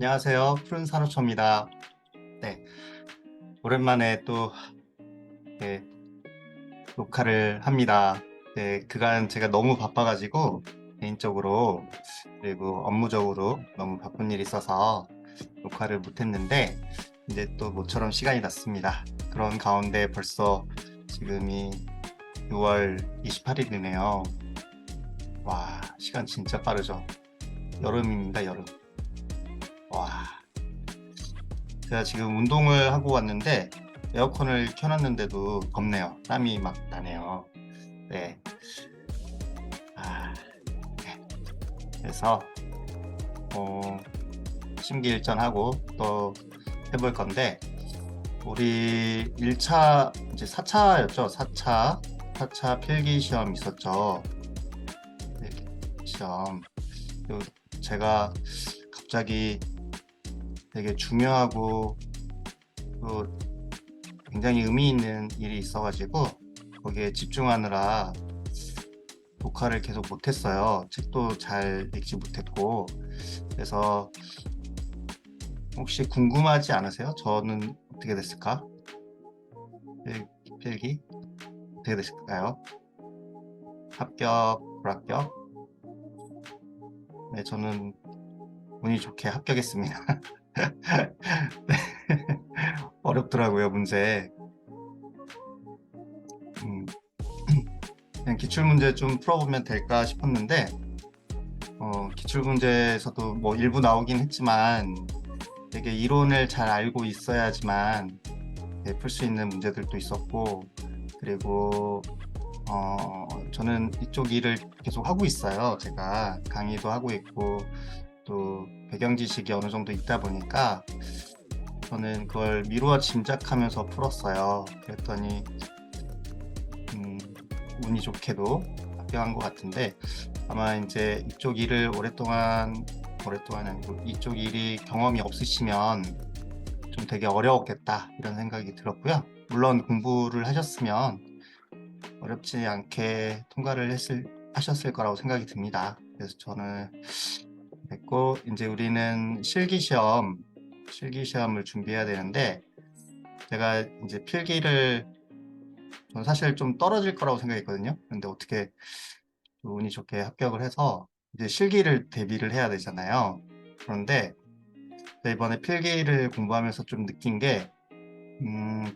안녕하세요. 푸른 산호초입니다. 네, 오랜만에 또 네, 녹화를 합니다. 네, 그간 제가 너무 바빠가지고 개인적으로 그리고 업무적으로 너무 바쁜 일이 있어서 녹화를 못했는데 이제 또 모처럼 시간이 났습니다. 그런 가운데 벌써 지금이 6월 28일이네요. 와, 시간 진짜 빠르죠. 여름입니다, 여름. 와. 제가 지금 운동을 하고 왔는데 에어컨을 켜놨는데도 덥네요. 땀이 막 나네요. 네. 아, 네. 그래서 어, 심기일전하고 또 해볼 건데 우리 1차 이제 4차였죠. 4차 필기 시험 있었죠. 네, 시험. 그리고 제가 갑자기 되게 중요하고 또 굉장히 의미 있는 일이 있어가지고 거기에 집중하느라 녹화를 계속 못했어요. 책도 잘 읽지 못했고. 그래서 혹시 궁금하지 않으세요? 저는 어떻게 됐을까? 필기 어떻게 됐을까요? 합격, 불합격? 네, 저는 운이 좋게 합격했습니다. 네. 어렵더라고요, 문제. 음, 그냥 기출문제 좀 풀어보면 될까 싶었는데 기출문제에서도 뭐 일부 나오긴 했지만 되게 이론을 잘 알고 있어야지만 풀 수 있는 문제들도 있었고 그리고 저는 이쪽 일을 계속 하고 있어요. 제가 강의도 하고 있고 또 배경 지식이 어느 정도 있다 보니까 저는 그걸 미루어 짐작하면서 풀었어요. 그랬더니 운이 좋게도 합격한 것 같은데 아마 이제 이쪽 일을 오랫동안 아니고 이쪽 일이 경험이 없으시면 좀 되게 어려웠겠다 이런 생각이 들었고요. 물론 공부를 하셨으면 어렵지 않게 통과를 하셨을 거라고 생각이 듭니다. 그래서 저는 됐고 이제 우리는 실기시험을 준비해야 되는데 제가 이제 필기를 저는 사실 좀 떨어질 거라고 생각했거든요. 근데 어떻게 운이 좋게 합격을 해서 이제 실기를 대비를 해야 되잖아요. 그런데 이번에 필기를 공부하면서 좀 느낀 게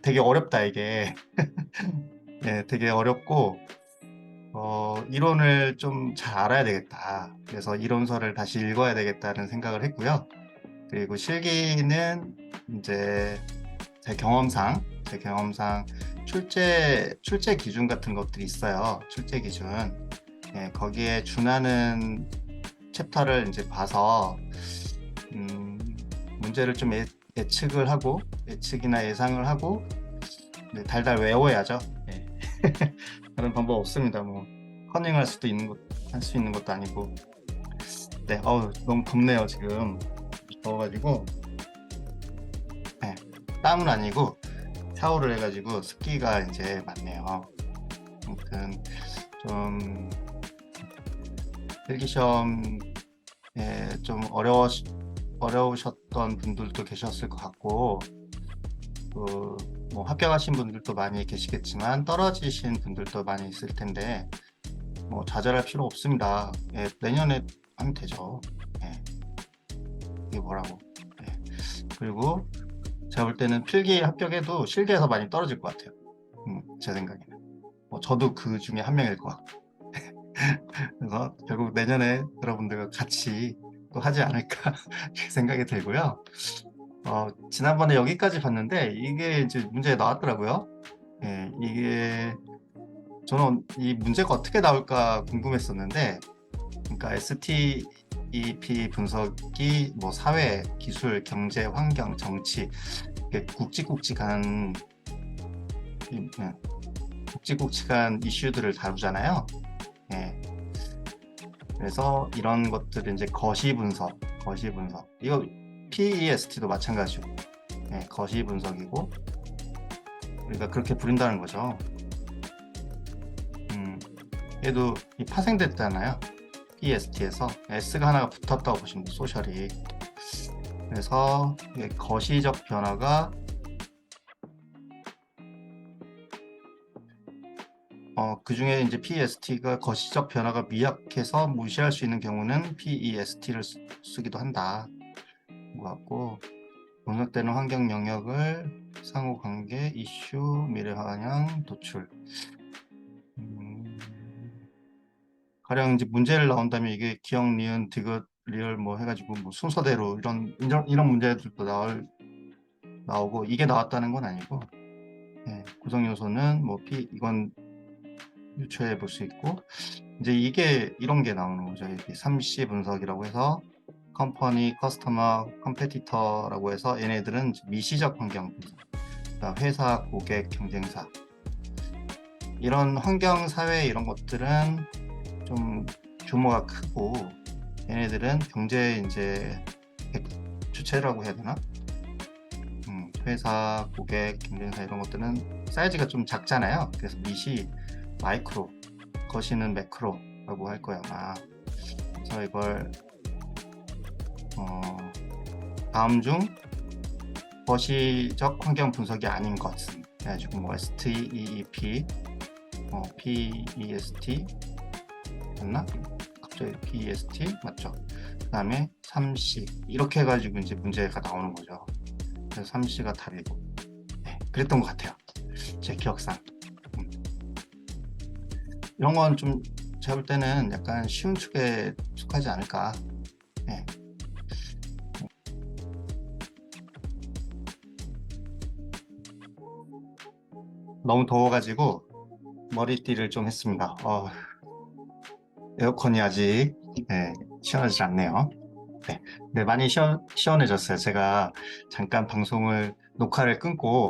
되게 어렵다 이게. 네, 되게 어렵고 이론을 좀 잘 알아야 되겠다. 그래서 이론서를 다시 읽어야 되겠다는 생각을 했고요. 그리고 실기는 이제 제 경험상 출제 기준 같은 것들이 있어요. 출제 기준. 예, 거기에 준하는 챕터를 이제 봐서 문제를 좀 예측을 하고 예측이나 예상을 하고 달달 외워야죠. 예. 다른 방법 없습니다. 뭐 커닝할 수도 있는 할 수 있는 것도 아니고. 네, 너무 덥네요 지금. 더워가지고 네, 땀은 아니고 샤워를 해가지고 습기가 이제 많네요. 아무튼 좀 필기시험에 좀 어려우셨던 분들도 계셨을 것 같고 뭐 합격하신 분들도 많이 계시겠지만 떨어지신 분들도 많이 있을 텐데 뭐 좌절할 필요 없습니다. 예, 내년에 하면 되죠. 예, 이게 뭐라고. 예. 그리고 제가 볼 때는 필기 합격해도 실기에서 많이 떨어질 것 같아요. 제 생각에는. 저도 그 중에 한 명일 것 같고. 그래서 결국 내년에 여러분들과 같이 또 하지 않을까 생각이 들고요. 지난번에 여기까지 봤는데 이게 이제 문제에 나왔더라고요. 예, 이게 저는 이 문제가 어떻게 나올까 궁금했었는데, 그러니까 STEP 분석이 뭐 사회, 기술, 경제, 환경, 정치 이렇게 굵직굵직한 굵직굵직한 이슈들을 다루잖아요. 예. 그래서 이런 것들을 이제 거시 분석 이거 PEST도 마찬가지고 거시 분석이고 우리가 그렇게 부른다는 거죠. 얘도 파생됐잖아요. PEST에서 S가 하나가 붙었다고 보시면 돼요. 소셜이. 그래서 이게 거시적 변화가 그 중에 이제 PEST가 거시적 변화가 미약해서 무시할 수 있는 경우는 PEST를 쓰기도 한다. 같고, 분석되는 환경 영역을 상호관계, 이슈, 미래 방향, 도출. 가령 이제 문제를 나온다면 이게 기억, 니은, 디귿, 리얼 뭐 해가지고 뭐 순서대로 이런 문제들도 나오고 이게 나왔다는 건 아니고, 예, 구성 요소는 뭐 이건 유추해 볼 수 있고, 이제 이런 게 나오는 거죠. 이게 3C 분석이라고 해서 컴퍼니, 커스터머, 컴페티터라고 해서 얘네들은 미시적 환경 분석, 그러니까 회사, 고객, 경쟁사, 이런 환경, 사회 이런 것들은 좀 규모가 크고, 얘네들은 경제 이제 주체라고 해야 되나? 회사, 고객, 경쟁사 이런 것들은 사이즈가 좀 작잖아요. 그래서 미시, 마이크로, 거시는 매크로라고 할 거예요, 아마. 그래서 이걸 다음 중 거시적 환경 분석이 아닌 것은, 그래가지고 뭐 STEEP, PEST 맞나? 갑자기 PEST 맞죠? 그 다음에 3C 이렇게 해가지고 이제 문제가 나오는 거죠. 그래서 3C가 답이고, 네, 그랬던 것 같아요. 제 기억상. 이런 건 좀 제가 볼 때는 약간 쉬운 축에 속하지 않을까. 네. 너무 더워가지고 머리띠를 좀 했습니다. 에어컨이 아직 시원하지 않네요. 네, 많이 시원해졌어요. 제가 잠깐 녹화를 끊고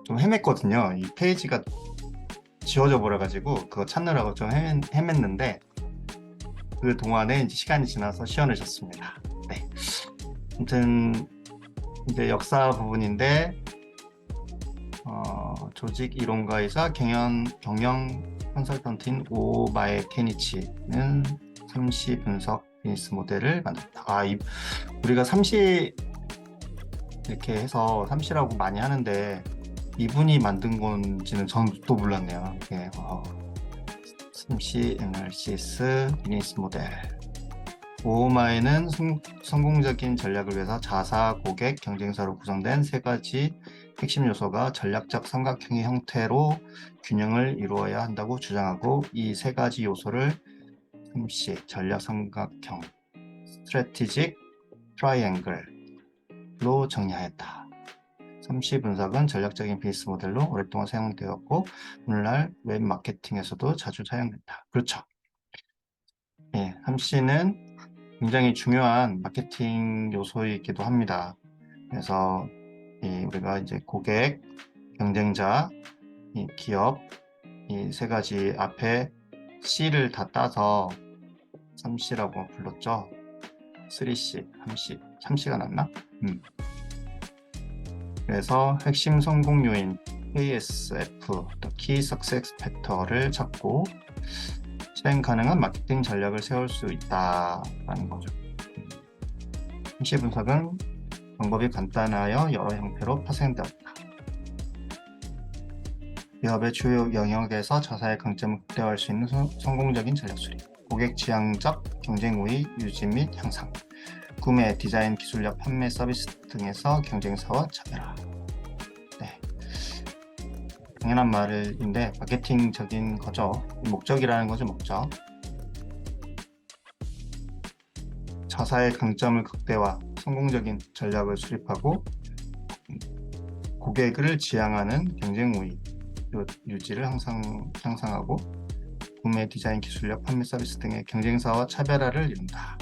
좀 헤맸거든요. 이 페이지가 지워져 버려가지고 그거 찾느라고 좀 헤맸는데 그 동안에 이제 시간이 지나서 시원해졌습니다. 네. 아무튼 이제 역사 부분인데 조직 이론가이자 경영 컨설턴트인 오마에 케니치는 3C 분석 비즈니스 모델을 만들었다. 우리가 3C 이렇게 해서 3C라고 많이 하는데 이분이 만든 건지는 저는 또 몰랐네요. 예, 3C 애널시스 비즈니스 모델. 오마에는 성공적인 전략을 위해서 자사, 고객, 경쟁사로 구성된 세 가지 핵심 요소가 전략적 삼각형의 형태로 균형을 이루어야 한다고 주장하고, 이 세 가지 요소를 3C 전략 삼각형 (Strategic Triangle)로 정리하였다. 3C 분석은 전략적인 비즈니스 모델로 오랫동안 사용되었고 오늘날 웹 마케팅에서도 자주 사용된다. 그렇죠. 예, 3C는 굉장히 중요한 마케팅 요소이기도 합니다. 그래서 우리가 이제 고객, 경쟁자, 기업, 이 세 가지 앞에 C를 다 따서 3C라고 불렀죠. 3C, 3C가 낫나? 그래서 핵심 성공 요인 KSF, Key Success Factor를 찾고 실행 가능한 마케팅 전략을 세울 수 있다라는 거죠. 3C 분석은 방법이 간단하여 여러 형태로 파생되었다. 기업의 주요 영역에서 자사의 강점을 극대화할 수 있는 성공적인 전략 수립, 고객 지향적 경쟁 우위 유지 및 향상, 구매, 디자인, 기술력, 판매, 서비스 등에서 경쟁사와 차별화. 네, 당연한 말인데 마케팅적인 거죠. 목적이라는 거죠, 목적. 자사의 강점을 극대화, 성공적인 전략을 수립하고 고객을 지향하는 경쟁 우위 유지를 향상하고 구매, 디자인, 기술력, 판매, 서비스 등의 경쟁사와 차별화를 이룬다.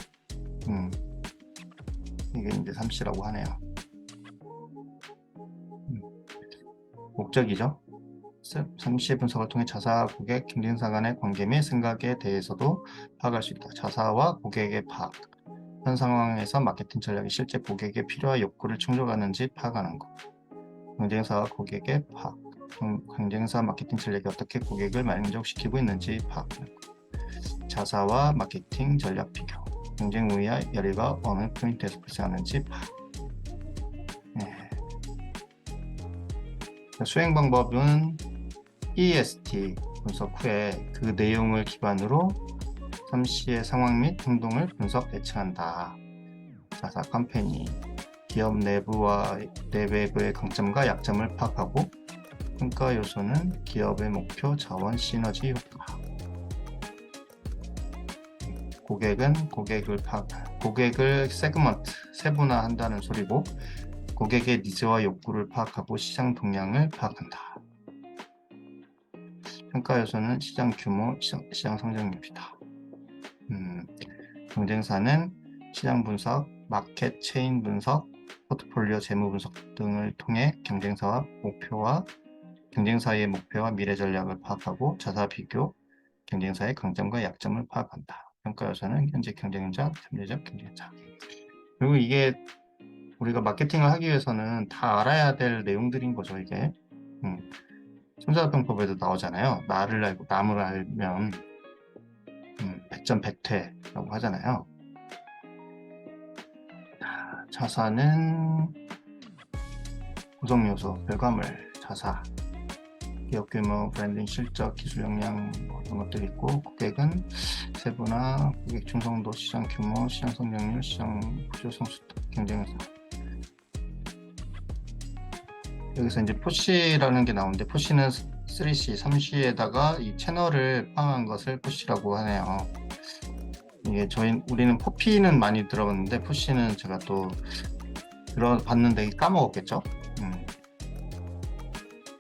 이게 이제 3C라고 하네요. 목적이죠. 3C 분석을 통해 자사, 고객, 경쟁사 간의 관계 및 생각에 대해서도 파악할 수 있다. 자사와 고객의 파악. 현 상황에서 마케팅 전략이 실제 고객의 필요와 욕구를 충족하는지 파악하는 것. 경쟁사와 고객의 파악. 경쟁사 마케팅 전략이 어떻게 고객을 만족시키고 있는지 파악하는 것. 자사와 마케팅 전략 비교. 경쟁 우위와 열의가 어느 포인트에서 발생하는지 수행 방법은 EST 분석 후에 그 내용을 기반으로 3C의 상황 및 행동을 분석 예측한다. 자사 컴퍼니 기업 내부와 내외부의 강점과 약점을 파악하고 평가 요소는 기업의 목표, 자원, 시너지 효과. 고객은 고객을 세그먼트, 세분화한다는 소리고 고객의 니즈와 욕구를 파악하고 시장 동향을 파악한다. 평가 요소는 시장 규모, 시장 성장률이다. 경쟁사는 시장 분석, 마켓 체인 분석, 포트폴리오 재무 분석 등을 통해 경쟁사의 목표와 미래 전략을 파악하고 자사 비교, 경쟁사의 강점과 약점을 파악한다. 평가 요소는 현재 경쟁자, 잠재적 경쟁자. 그리고 이게 우리가 마케팅을 하기 위해서는 다 알아야 될 내용들인 거죠, 이게. 손자병법에도 나오잖아요. 나를 알고 남을 알면 백전백퇴라고 하잖아요. 자사는 구성 요소, 결과물, 자사, 기업 규모, 브랜딩, 실적, 기술 역량 이런 것들이 있고 고객은 세분화, 고객 충성도, 시장 규모, 시장 성장률, 시장 구조 성수, 경쟁사. 여기서 이제 포시라는 게 나오는데 포시는 3C, 3C에다가 이 채널을 포함한 것을 포시라고 하네요. 이게 우리는 포피는 많이 들어봤는데 포시는 제가 또 들어봤는데 까먹었겠죠.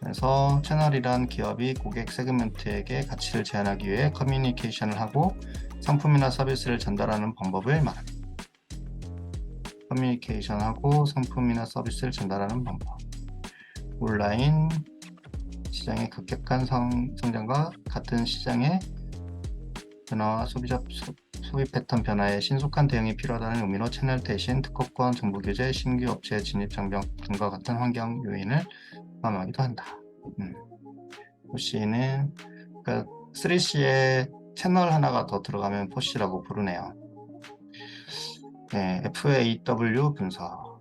그래서 채널이란 기업이 고객 세그먼트에게 가치를 제안하기 위해 커뮤니케이션을 하고 상품이나 서비스를 전달하는 방법을 말합니다. 커뮤니케이션하고 상품이나 서비스를 전달하는 방법. 온라인 시장의 급격한 성장과 같은 시장의 변화와 소비 패턴 변화에 신속한 대응이 필요하다는 의미로 채널 대신 특허권, 정부 규제, 신규 업체 진입 장벽 등과 같은 환경 요인을 포함하기도 한다. 포시는 그러니까 3C에 채널 하나가 더 들어가면 포시라고 부르네요. FAW 분석.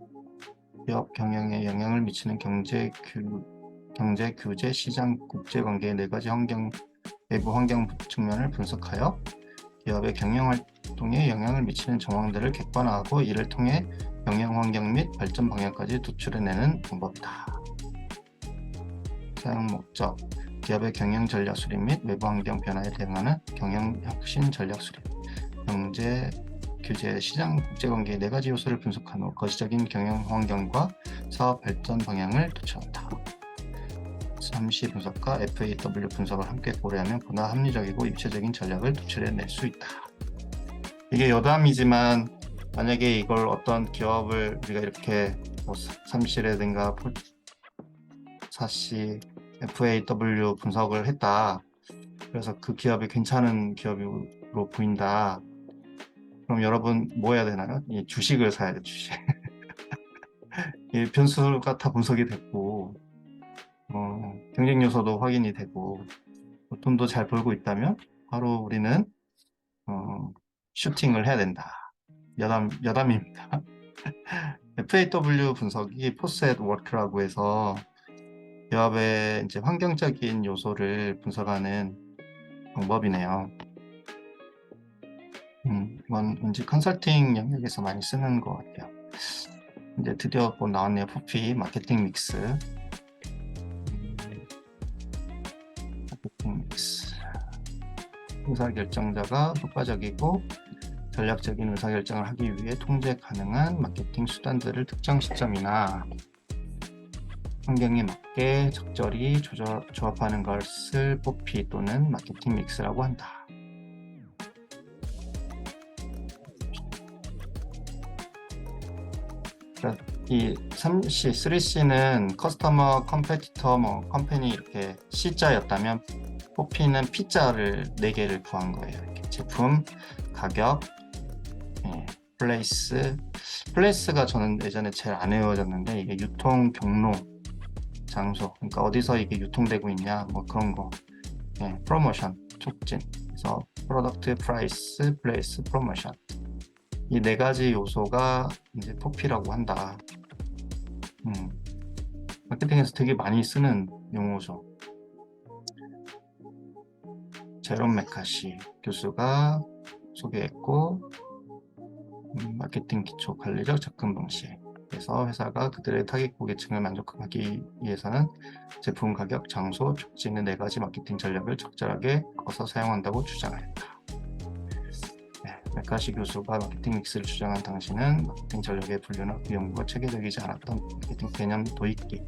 기업 경영에 영향을 미치는 경제 규제, 시장, 국제 관계의 4가지 내부 환경 측면을 분석하여 기업의 경영 활동에 영향을 미치는 정황들을 객관화하고 이를 통해 경영 환경 및 발전 방향까지 도출해내는 방법이다. 사용 목적, 기업의 경영 전략 수립 및 외부 환경 변화에 대응하는 경영 혁신 전략 수립, 경제 규제, 시장, 국제관계의 4가지 요소를 분석한 후 거시적인 경영 환경과 사업 발전 방향을 도출한다. 3C 분석과 FAW 분석을 함께 고려하면 보다 합리적이고 입체적인 전략을 도출해낼 수 있다. 이게 여담이지만 만약에 이걸 어떤 기업을 우리가 이렇게 3C라든가 4C, FAW 분석을 했다. 그래서 그 기업이 괜찮은 기업으로 보인다. 그럼 여러분 뭐 해야 되나요? 이 주식을 사야 돼, 주식. 이 변수가 다 분석이 됐고 경쟁 요소도 확인이 되고 돈도 잘 벌고 있다면 바로 우리는 슈팅을 해야 된다. 여담입니다. FAW 분석이 포스 앳 워크라고 해서 기업의 이제 환경적인 요소를 분석하는 방법이네요. 이건 왠지 컨설팅 영역에서 많이 쓰는 것 같아요. 이제 드디어 뭐 나왔네요. 포피 마케팅 믹스. 마케팅 믹스. 의사결정자가 효과적이고 전략적인 의사결정을 하기 위해 통제 가능한 마케팅 수단들을 특정 시점이나 환경에 맞게 적절히 조합하는 것을 포피 또는 마케팅 믹스라고 한다. 이 3C, 3C는 커스터머, 컴페티터, 컴퍼니 이렇게 C자였다면 포피는 P자를 4개를 구한 거예요. 이렇게 제품, 가격, 플레이스가 저는 예전에 제일 안 외워졌는데 이게 유통 경로, 장소, 그러니까 어디서 이게 유통되고 있냐, 뭐 그런 거. 프로모션, 촉진. 그래서 프로덕트, 프라이스, 플레이스, 프로모션. 이 네 가지 요소가 이제 포피라고 한다. 마케팅에서 되게 많이 쓰는 용어죠. 제롬 메카시 교수가 소개했고, 마케팅 기초 관리적 접근 방식. 그래서 회사가 그들의 타깃 고객층을 만족하기 위해서는 제품 가격, 장소, 촉진의 네 가지 마케팅 전략을 적절하게 꺾어서 사용한다고 주장하였다. 네, 메카시 교수가 마케팅 믹스를 주장한 당시는 마케팅 전략의 분류나 그 연구가 체계적이지 않았던 마케팅 개념 도입기.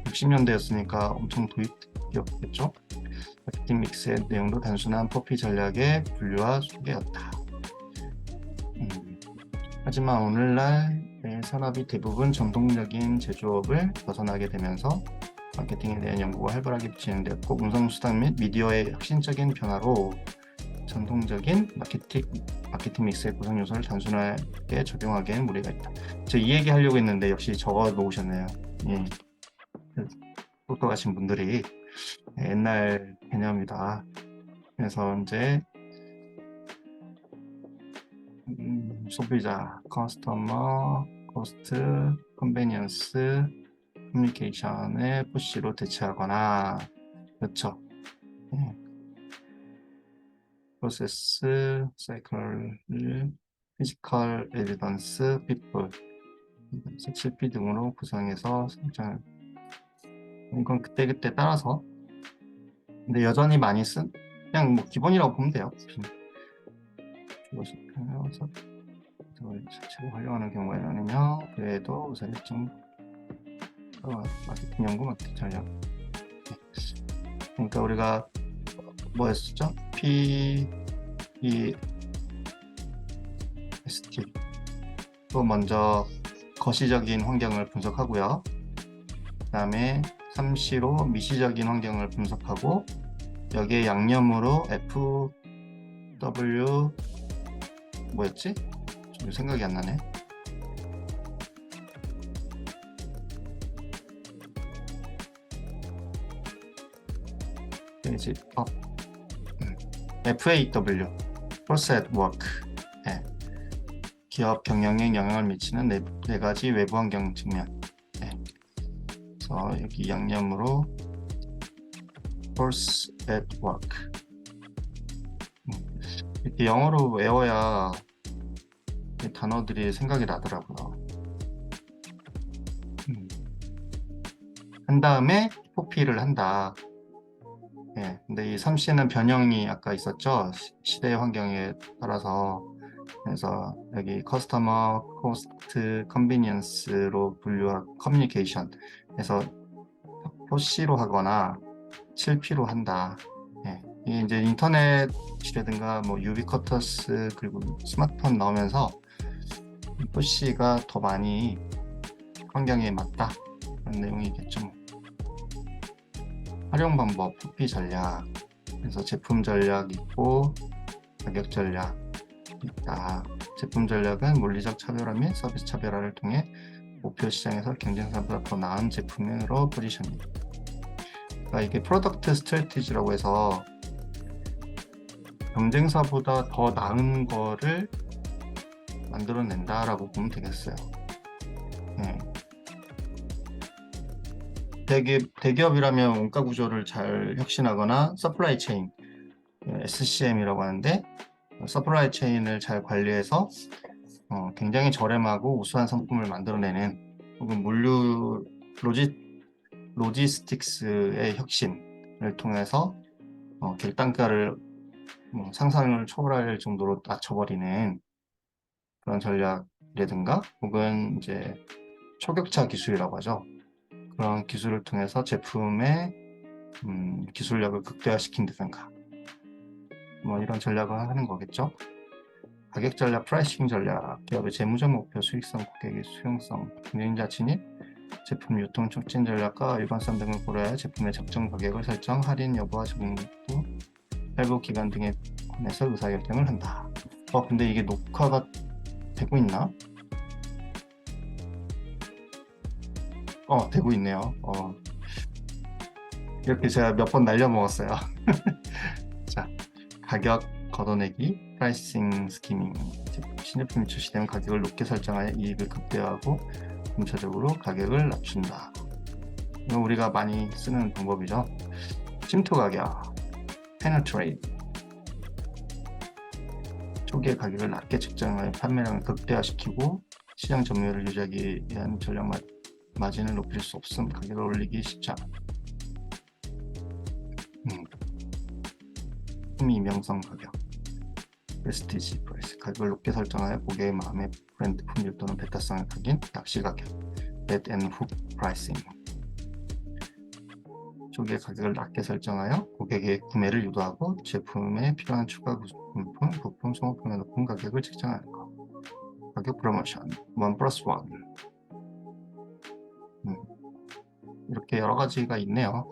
60년대였으니까 엄청 도입기였겠죠. 마케팅 믹스의 내용도 단순한 포피 전략의 분류와 소개였다. 하지만 오늘날 산업이 대부분 전통적인 제조업을 벗어나게 되면서 마케팅에 대한 연구가 활발하게 진행되었고, 운송수단 및 미디어의 혁신적인 변화로 전통적인 마케팅 믹스의 구성 요소를 단순하게 적용하기에는 무리가 있다. 제가 이 얘기 하려고 했는데 역시 적어 놓으셨네요. 예. 똑똑하신 분들이 옛날 개념이다. 그래서 이제 소비자, 커스터머, 코스트, 컨베니언스, 커뮤니케이션을 푸시로 대체하거나, 그렇죠. 예. 프로세스, 사이클, 피지컬, 에비던스, 피플, CP 등으로 구성해서 성장. 이건 그때그때 따라서. 근데 여전히 많이 그냥 뭐 기본이라고 보면 돼요. 자체로 활용하는 경우에는요, 그래도 우선 일정 마케팅 연구 마케팅 전략. 그러니까 우리가 뭐였었죠? PEST. 또 먼저 거시적인 환경을 분석하고요. 그 다음에 3C로 미시적인 환경을 분석하고, 여기에 양념으로 FW 뭐였지? 좀 생각이 안 나네. 페이지 업. FAW, Force at Work. 네. 기업 경영에 영향을 미치는 네 가지 외부 환경 측면. 네. 그래서 여기 양념으로 Force at Work. 이렇게 영어로 외워야 단어들이 생각이 나더라고요. 한 다음에 포피를 한다. 예, 근데 이 3C는 변형이 아까 있었죠. 시대 환경에 따라서. 그래서 여기 커스터머, 코스트, 컨비니언스로 분류하고 커뮤니케이션. 그래서 4C로 하거나 7P로 한다. 예, 이게 이제 인터넷이라든가 뭐 유비쿼터스 그리고 스마트폰 나오면서 4C가 더 많이 환경에 맞다. 그런 내용이겠죠. 활용 방법, 포피 전략. 그래서 제품 전략 있고 가격 전략 있다. 제품 전략은 물리적 차별화 및 서비스 차별화를 통해 목표 시장에서 경쟁사보다 더 나은 제품으로 포지셔닝. 그러니까 이게 프로덕트 스트래티지라고 해서 경쟁사보다 더 나은 거를 만들어낸다라고 보면 되겠어요. 네. 대기업이라면 원가 구조를 잘 혁신하거나 서플라이 체인, SCM이라고 하는데, 서플라이 체인을 잘 관리해서 굉장히 저렴하고 우수한 상품을 만들어내는, 혹은 물류 로지스틱스의 혁신을 통해서 객단가를 상상을 초월할 정도로 낮춰버리는 그런 전략이라든가, 혹은 이제 초격차 기술이라고 하죠. 그런 기술을 통해서 제품의 기술력을 극대화시킨다든가, 뭐 이런 전략을 하는 거겠죠. 가격 전략, 프라이싱 전략, 기업의 재무적 목표, 수익성, 고객의 수용성, 경쟁자 진입, 제품 유통 촉진 전략과 일관성 등을 고려하여 제품의 적정 가격을 설정, 할인 여부와 적응도, 할부 기간 등에 관해서 의사결정을 한다. 근데 이게 녹화가 되고 있나? 되고 있네요. 이렇게 제가 몇 번 날려먹었어요. 자, 가격 걷어내기, 프라이싱 스키밍. 신제품이 출시되면 가격을 높게 설정하여 이익을 극대화하고 점차적으로 가격을 낮춘다. 이건 우리가 많이 쓰는 방법이죠. 침투 가격, penetrate. 초기에 가격을 낮게 측정하여 판매량을 극대화시키고 시장 점유율을 유지하기 위한 전략 마진을 높일 수 없음. 가격을 올리기 쉽지 않아. 품위명성 가격, 프레스티지 프라이스. 가격을 높게 설정하여 고객의 마음의 브랜드 품질 또는 배타성을 가긴 약시 가격, bed and hook pricing. 초기에 가격을 낮게 설정하여 고객의 구매를 유도하고 제품에 필요한 추가 부품, 소모품의 높은 가격을 책정하는 것. 가격 프로모션, 1+1. 이렇게 여러 가지가 있네요.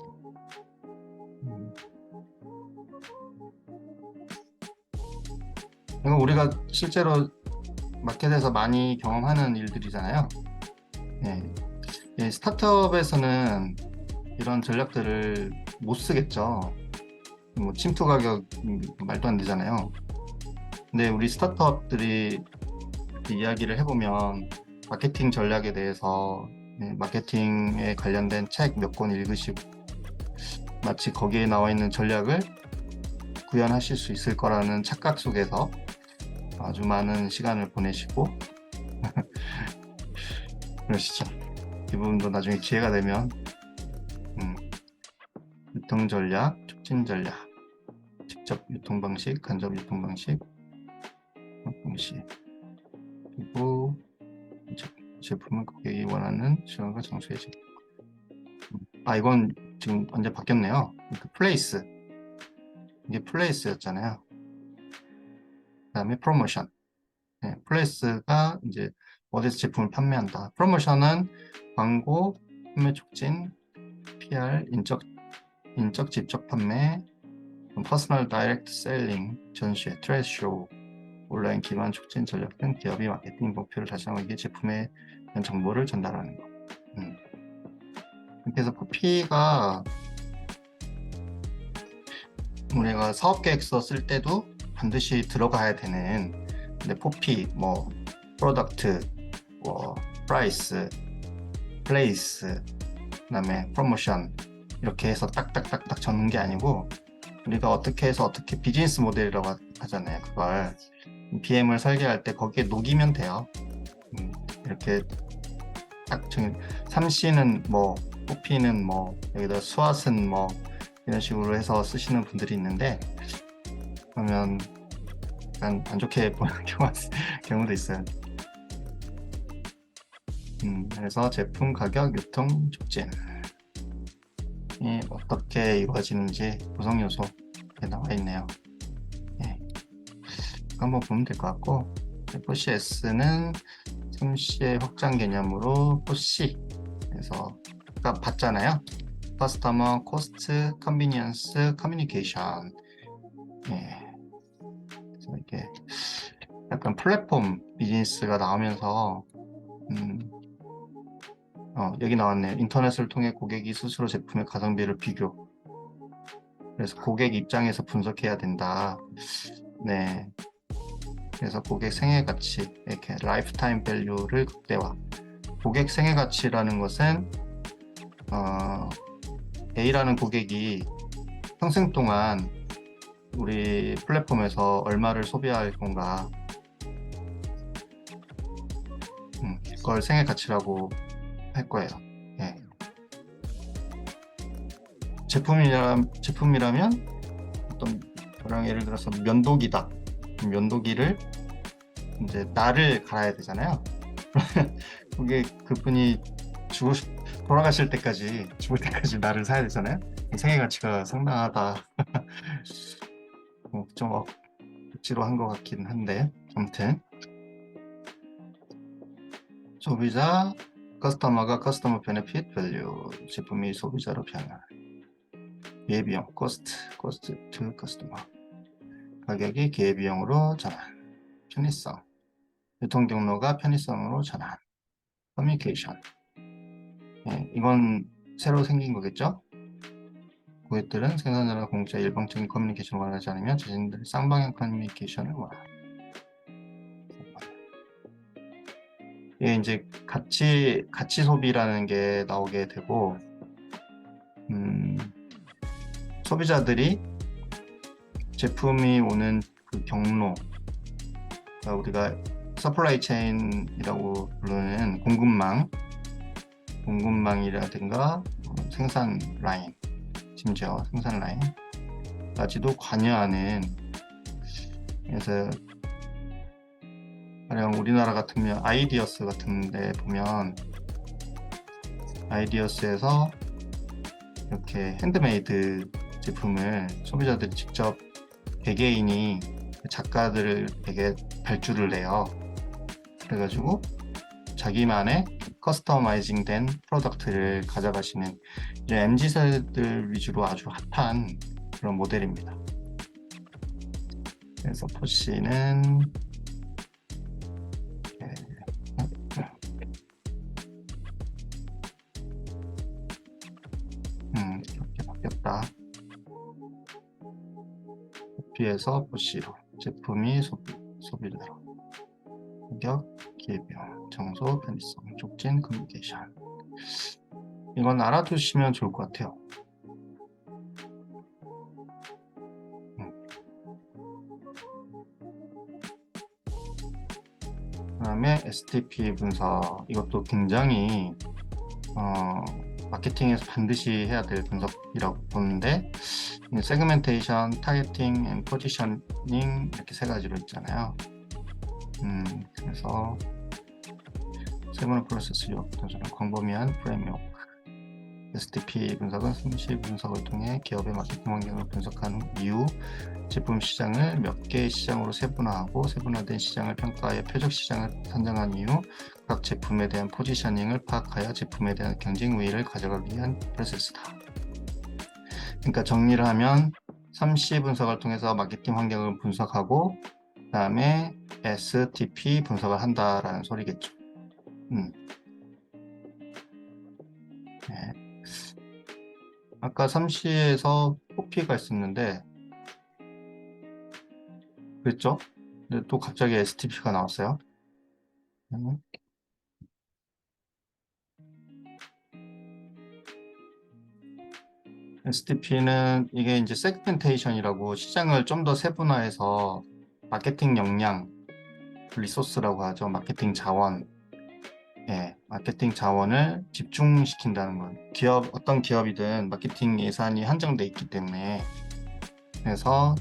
이건 우리가 실제로 마켓에서 많이 경험하는 일들이잖아요. 네. 스타트업에서는 이런 전략들을 못 쓰겠죠. 뭐 침투 가격 말도 안 되잖아요. 근데 우리 스타트업들이 이야기를 해보면 마케팅 전략에 대해서 마케팅에 관련된 책 몇 권 읽으시고 마치 거기에 나와 있는 전략을 구현하실 수 있을 거라는 착각 속에서 아주 많은 시간을 보내시고 그러시죠. 이 부분도 나중에 기회가 되면 유통 전략, 촉진 전략, 직접 유통 방식, 간접 유통 방식, 그리고 제품을 고객이 원하는 시간과 장소에 제공. 이건 지금 완전 바뀌었네요. 플레이스. 이게 플레이스였잖아요. 그 다음에 프로모션. 플레이스가 이제 어디서 제품을 판매한다. 프로모션은 광고, 판매 촉진, PR, 인적 직접 판매, 퍼스널 다이렉트 셀링, 전시회, 트레이드쇼, 온라인 기반 촉진 전략 등 기업이 마케팅 목표를 달성하기 위해 제품에 대한 정보를 전달하는 것. 그래서 포피가 우리가 사업계획서 쓸 때도 반드시 들어가야 되는, 근데 포피, 뭐 프로덕트, 뭐 프라이스, 플레이스, 그다음에 프로모션 이렇게 해서 딱딱딱딱 적는 게 아니고 우리가 어떻게 해서 어떻게 비즈니스 모델이라고 하잖아요. 그걸 BM을 설계할 때 거기에 녹이면 돼요. 이렇게 딱 정해. 3C는 뭐, 포피는 뭐, 여기다 수앗은 뭐 이런 식으로 해서 쓰시는 분들이 있는데 그러면 약간 안 좋게 보는 경우도 있어요. 그래서 제품 가격, 유통, 촉진 어떻게 이루어지는지 구성 요소 나와 있네요. 한번 보면 될 것 같고, FCS는 3C의 확장 개념으로 4C 그래서 아까 봤잖아요. 커스터머, 코스트, 컨비니언스, 커뮤니케이션. 그래서 이게 약간 플랫폼 비즈니스가 나오면서 여기 나왔네요. 인터넷을 통해 고객이 스스로 제품의 가성비를 비교. 그래서 고객 입장에서 분석해야 된다. 네. 그래서 고객 생애 가치, 이렇게 라이프타임 밸류를 극대화. 고객 생애 가치라는 것은 A라는 고객이 평생 동안 우리 플랫폼에서 얼마를 소비할 건가, 그걸 생애 가치라고 할 거예요. 제품이라면 어떤 예를 들어서 면도기다. 면도기를 이제 날을 갈아야 되잖아요. 그게 그분이 돌아가실 때까지, 죽을 때까지 날을 사야 되잖아요. 생애 가치가 상당하다. 좀 억지로 한 것 같긴 한데, 아무튼 소비자, 커스터머가 커스터머 베네핏 밸류, 제품이 소비자로 변화. 기회비용, 코스트 투 커스터머. 가격이 기회비용으로 전환. 편의성, 유통경로가 편의성으로 전환. 커뮤니케이션. 이건 새로 생긴 거겠죠? 고객들은 생산자와 공급자 일방적인 커뮤니케이션을 원하지 않으며 자신들의 쌍방향 커뮤니케이션을 원한다. 이게 이제 가치 소비라는 게 나오게 되고, 소비자들이 제품이 오는 그 경로, 그러니까 우리가 서플라이 체인이라고 부르는 공급망이라든가 생산 라인, 심지어 생산 라인까지도 관여하는, 그래서 가령 우리나라 같으면 아이디어스 같은 데 보면 아이디어스에서 이렇게 핸드메이드 제품을 소비자들이 직접 개개인이 작가들에게 발주를 내요. 그래가지고 자기만의 커스터마이징 된 프로덕트를 가져가시는 이제 MZ세대들 위주로 아주 핫한 그런 모델입니다. 그래서 포시는 이렇게 바뀌었다. 포피에서 포시로 제품이 소비자로 가격, 기회비용, 정소, 편의성, 촉진, 커뮤니케이션. 이건 알아두시면 좋을 것 같아요. 그 다음에 STP 분석. 이것도 굉장히 마케팅에서 반드시 해야 될 분석이라고 보는데, 세그멘테이션, 타겟팅, 앤 포지셔닝 이렇게 세 가지로 있잖아요. 그래서 세분화 프로세스 요구는 광범위한 프레임워크. STP 분석은 성시 분석을 통해 기업의 마케팅 환경을 분석한 이후 제품 시장을 몇 개의 시장으로 세분화하고 세분화된 시장을 평가하여 표적 시장을 선정한 이후 각 제품에 대한 포지셔닝을 파악하여 제품에 대한 경쟁 우위를 가져가기 위한 프로세스다. 그러니까 정리를 하면 3C 분석을 통해서 마케팅 환경을 분석하고 그 다음에 STP 분석을 한다라는 소리겠죠. 네. 아까 3C에서 포피가 있었는데 그랬죠? 근데 또 갑자기 STP가 나왔어요. STP는 이게 이제 세그멘테이션이라고 시장을 좀 더 세분화해서 마케팅 역량, 리소스라고 하죠. 마케팅 자원, 마케팅 자원을 집중시킨다는 건 어떤 기업이든 마케팅 예산이 한정돼 있기 때문에, 그래서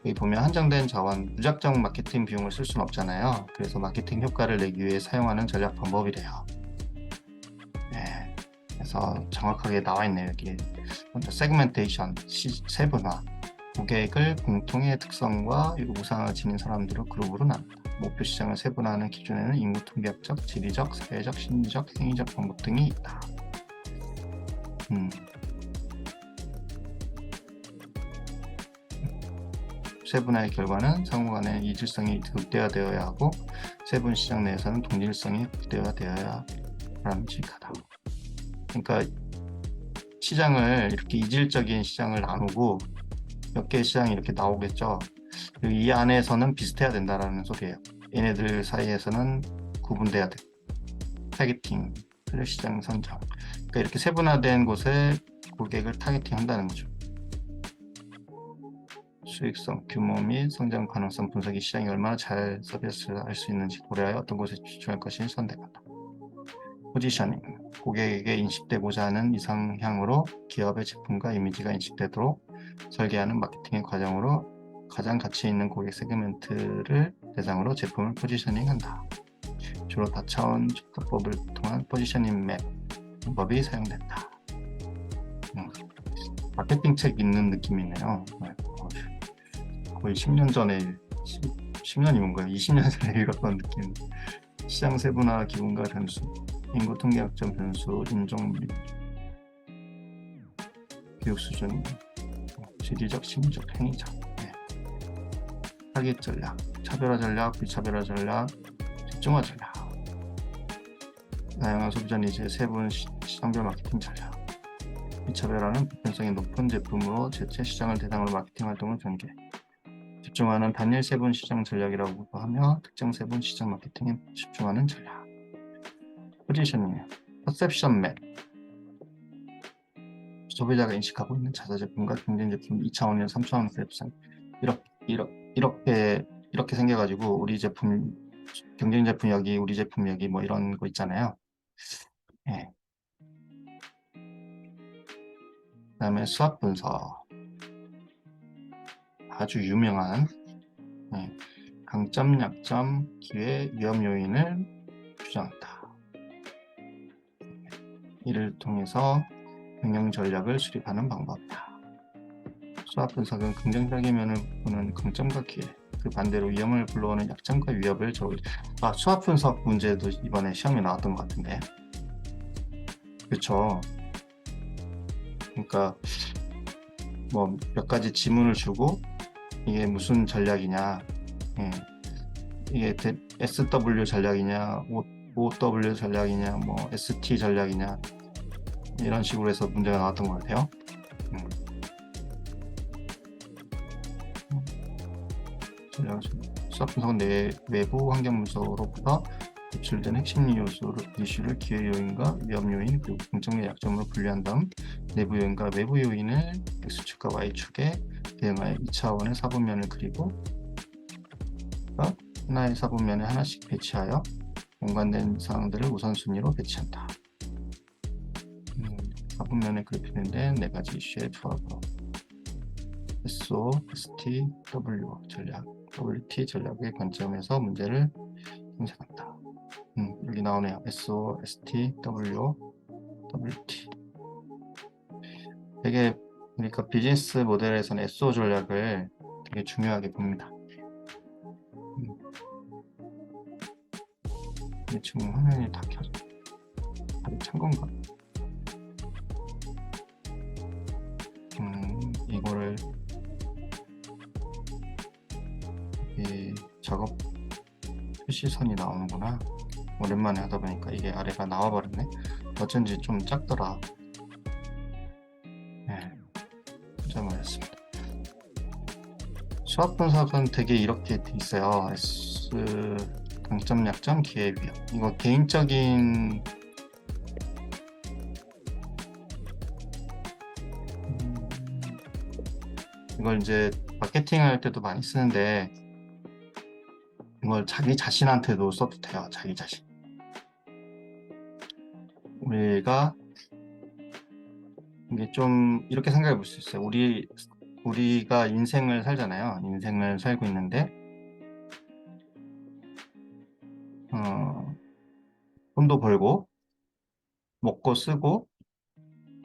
여기 보면 한정된 자원, 무작정 마케팅 비용을 쓸 수는 없잖아요. 그래서 마케팅 효과를 내기 위해 사용하는 전략 방법이래요. 그래서 정확하게 나와 있네요. 여기 먼저 세그멘테이션, 세분화, 고객을 공통의 특성과 요구사항을 지닌 사람들로 그룹으로 나눈다. 목표 시장을 세분화하는 기준에는 인구 통계학적, 지리적, 사회적, 심리적, 행위적 방법 등이 있다. 세분화의 결과는 상호간의 이질성이 극대화되어야 하고 세분 시장 내에서는 동질성이 극대화되어야 바람직하다. 그러니까 시장을 이렇게 이질적인 시장을 나누고 몇 개의 시장이 이렇게 나오겠죠. 그리고 이 안에서는 비슷해야 된다라는 소리예요. 얘네들 사이에서는 구분돼야 돼. 타겟팅, 시장 선정. 그러니까 이렇게 세분화된 곳에 고객을 타겟팅 한다는 거죠. 수익성, 규모 및 성장 가능성 분석이 시장이 얼마나 잘 서비스를 할 수 있는지 고려하여 어떤 곳에 집중할 것이 선택한다. 포지셔닝, 고객에게 인식되고자 하는 이상향으로 기업의 제품과 이미지가 인식되도록 설계하는 마케팅의 과정으로 가장 가치 있는 고객 세그멘트를 대상으로 제품을 포지셔닝한다. 주로 다차원 접근법을 통한 포지셔닝 맵 방법이 사용된다. 마케팅 책 읽는 느낌이네요. 거의 10년 전에 10년이면 거예요. 20년 전에 읽었던 느낌. 시장 세분화 기본과 변수, 인구 통계학적 변수, 인종 교육 수준, 지리적, 심리적, 행위적, 타깃 전략, 차별화 전략, 비차별화 전략, 집중화 전략, 다양한 소비자 니즈의 세분 시장별 마케팅 전략. 미차별화는 보편성이 높은 제품으로 재체 시장을 대상으로 마케팅 활동을 전개. 집중하는 단일 세분 시장 전략이라고도 하며 특정 세분 시장 마케팅에 집중하는 전략. 포지셔닝, 퍼셉션 맵. 소비자가 인식하고 있는 자사 제품과 경쟁 제품 2차원이나 3차원 웹상 이렇게 생겨가지고 우리 제품 경쟁 제품 여기 우리 제품 여기 뭐 이런 거 있잖아요. 예. 그다음에 수학 분석 아주 유명한 강점, 약점, 기회, 위험 요인을 규정한다. 이를 통해서 경영 전략을 수립하는 방법이다. 수학 분석은 긍정적인 면을 보는 강점과 기회, 그 반대로 위험을 불러오는 약점과 위협을 수학 분석 문제도 이번에 시험에 나왔던 것 같은데. 그렇죠. 그러니까 뭐 몇 가지 지문을 주고 이게 무슨 전략이냐, 이게 SW 전략이냐, OW 전략이냐, 뭐 ST 전략이냐 이런 식으로 해서 문제가 나왔던 것 같아요. 수학 분석은 외부 환경 분석으로부터 도출된 핵심 이슈를 기회 요인과 위험 요인 그리고 긍정과 약점으로 분류한 다음 내부 요인과 외부 요인을 X축과 Y축에 대응하여 2차원의 사분면을 그리고 하나의 사분면에 하나씩 배치하여 연관된 사항들을 우선순위로 배치한다. 사분면에 그래픽된 4가지 이슈의 조합으로 SO, ST, W 전략, WT 전략의 관점에서 문제를 생각한다. 여기 나오네요. SO, ST, W, WT. 되게 그러니까 비즈니스 모델에서는 SO 전략을 되게 중요하게 봅니다. 지금 화면이 다 켜져. 다들 찬 건가? 이거를 이 작업 표시선이 나오는구나. 오랜만에 하다 보니까 이게 아래가 나와버렸네. 어쩐지 좀 작더라. 잘못했습니다. 수학 분석은 되게 이렇게 돼 있어요. S 강점, 약점, 기회, 위험. 이거 개인적인 이걸 이제 마케팅 할 때도 많이 쓰는데 이걸 자기 자신한테도 써도 돼요. 자기 자신. 우리가 이게 좀 이렇게 생각해 볼 수 있어요. 우리가 인생을 살잖아요. 인생을 살고 있는데 돈도 벌고 먹고 쓰고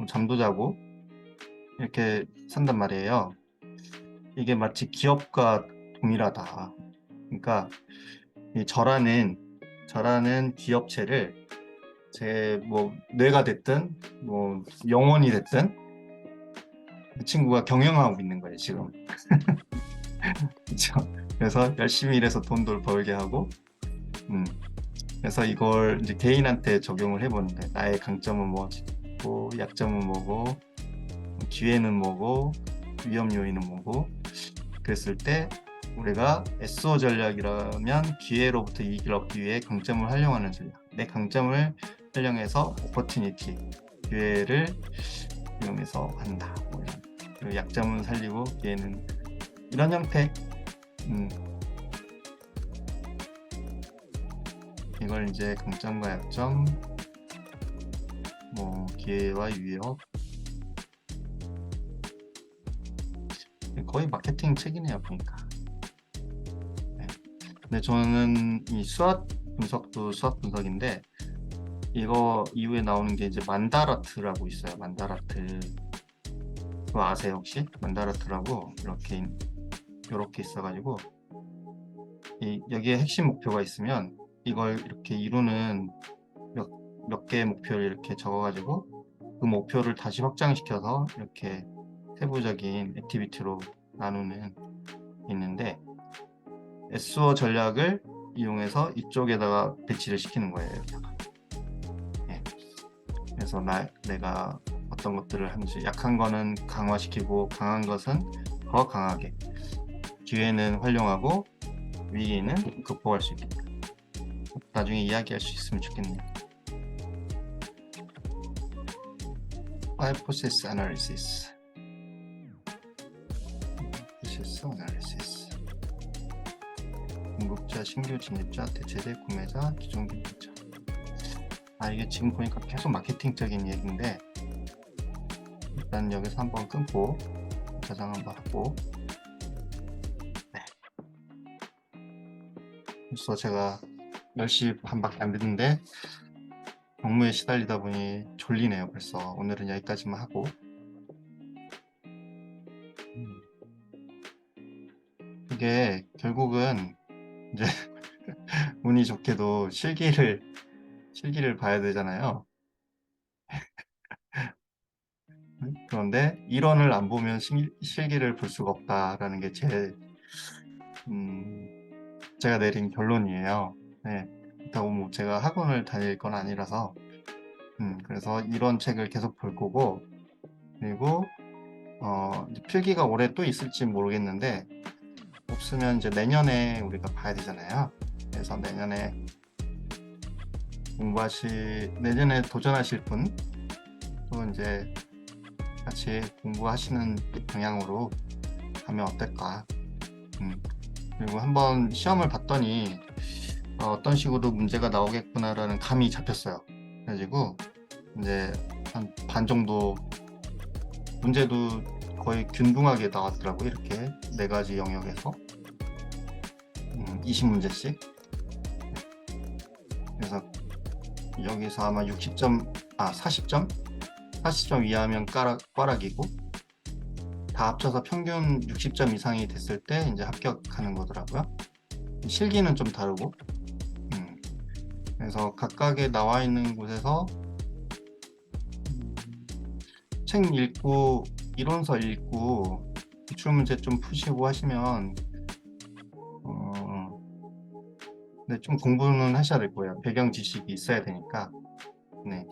잠도 자고 이렇게 산단 말이에요. 이게 마치 기업과 동일하다. 그러니까 이 저라는 기업체를 제 뭐 뇌가 됐든 뭐 영혼이 됐든 그 친구가 경영하고 있는 거예요 지금. 그렇죠? 그래서 열심히 일해서 돈도 벌게 하고, 그래서 이걸 이제 개인한테 적용을 해보는데 나의 강점은 뭐고, 약점은 뭐고, 기회는 뭐고, 위험 요인은 뭐고. 그랬을 때 우리가 SO 전략이라면 기회로부터 이익을 얻기 위해 강점을 활용하는 전략. 내 강점을 활용해서 오퍼튜니티, 기회를 이용해서 한다. 뭐 이런. 그리고 약점은 살리고 기회는 이런 형태. 이걸 이제 강점과 약점, 뭐 기회와 위협. 거의 마케팅 책이네요 보니까. 근데 저는 이 수학 분석도 수학 분석인데 이거 이후에 나오는 게 이제 만다라트라고 있어요. 만다라트 그거 아세요 혹시? 만다라트라고 이렇게 있어가지고 여기에 핵심 목표가 있으면 이걸 이렇게 이루는 몇 개의 목표를 이렇게 적어가지고 그 목표를 다시 확장시켜서 이렇게 세부적인 액티비티로 나누는 있는데 SO 전략을 이용해서 이쪽에다가 배치를 시키는 거예요. 여기다가. 그래서 내가 어떤 것들을 하는지, 약한 거는 강화시키고 강한 것은 더 강하게, 기회는 활용하고 위기는 극복할 수 있게 나중에 이야기할 수 있으면 좋겠네요. Five process analysis. process analysis. 공급자, 신규 진입자, 대체재, 구매자, 기존 구매자. 이게 지금 보니까 계속 마케팅적인 얘기인데, 일단 여기서 한번 끊고 저장 한번 하고. 네. 벌써 제가 10시 반밖에 안 됐는데 업무에 시달리다 보니 졸리네요. 벌써 오늘은 여기까지만 하고. 이게 결국은 이제 운이 좋게도 실기를 봐야 되잖아요. 그런데 이론을 안 보면 실기를 볼 수가 없다라는 게 제가 내린 결론이에요. 네. 그렇다고 뭐 제가 학원을 다닐 건 아니라서 그래서 이런 책을 계속 볼 거고, 그리고 이제 필기가 올해 또 있을지 모르겠는데 없으면 이제 내년에 우리가 봐야 되잖아요. 그래서 내년에 도전하실 분 또 이제 같이 공부하시는 방향으로 가면 어떨까. 그리고 한번 시험을 봤더니 어떤 식으로 문제가 나오겠구나라는 감이 잡혔어요. 그래가지고 이제 한 반 정도 문제도 거의 균등하게 나왔더라고요. 이렇게 4가지 영역에서 20문제씩. 그래서 여기서 아마 40점? 40점 이하면 꽈락이고, 다 합쳐서 평균 60점 이상이 됐을 때 이제 합격하는 거더라고요. 실기는 좀 다르고, 그래서 각각에 나와 있는 곳에서 책 읽고 이론서 읽고 기출문제 좀 푸시고 하시면 네, 좀 공부는 하셔야 될 거예요. 배경 지식이 있어야 되니까. 네.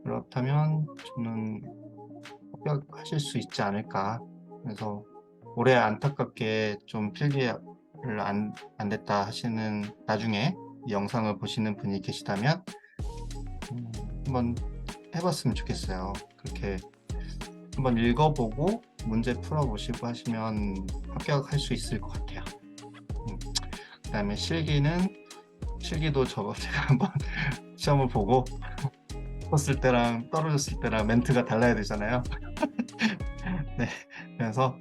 그렇다면 저는 합격하실 수 있지 않을까. 그래서 올해 안타깝게 좀 필기를 안 됐다 하시는, 나중에 이 영상을 보시는 분이 계시다면 한번 해봤으면 좋겠어요. 그렇게 한번 읽어보고 문제 풀어보시고 하시면 합격할 수 있을 것 같아요. 그 다음에 실기도 제가 한번 시험을 보고 떴을 때랑 떨어졌을 때랑 멘트가 달라야 되잖아요. 네, 그래서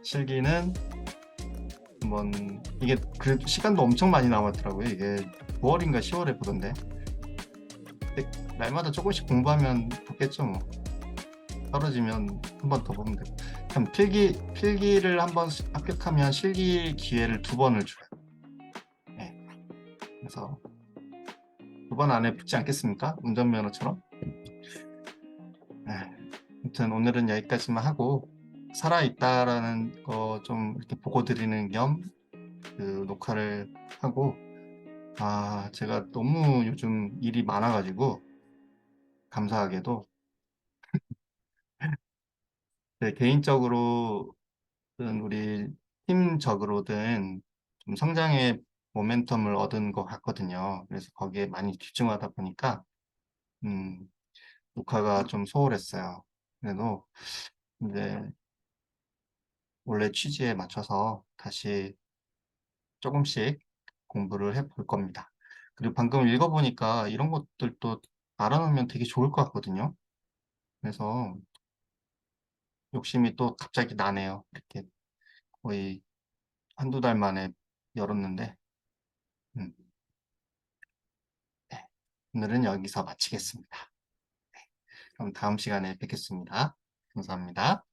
실기는 한번, 이게 그래도 시간도 엄청 많이 남았더라고요. 이게 9월인가 10월에 보던데, 날마다 조금씩 공부하면 붙겠죠. 뭐 떨어지면 한 번 더 보면 되고. 참 필기를 한번 합격하면 실기 기회를 2번을 줘요. 네. 그래서 2번 안에 붙지 않겠습니까? 운전면허처럼. 네. 아무튼 오늘은 여기까지만 하고, 살아있다라는 거 좀 이렇게 보고 드리는 겸 그 녹화를 하고, 제가 너무 요즘 일이 많아가지고 감사하게도 개인적으로든 우리 팀적으로든 좀 성장의 모멘텀을 얻은 것 같거든요. 그래서 거기에 많이 집중하다 보니까 녹화가 좀 소홀했어요. 그래도 이제 원래 취지에 맞춰서 다시 조금씩 공부를 해볼 겁니다. 그리고 방금 읽어보니까 이런 것들도 알아놓으면 되게 좋을 것 같거든요. 그래서 욕심이 또 갑자기 나네요. 이렇게 거의 한두 달 만에 열었는데, 음, 네. 오늘은 여기서 마치겠습니다. 그럼 다음 시간에 뵙겠습니다. 감사합니다.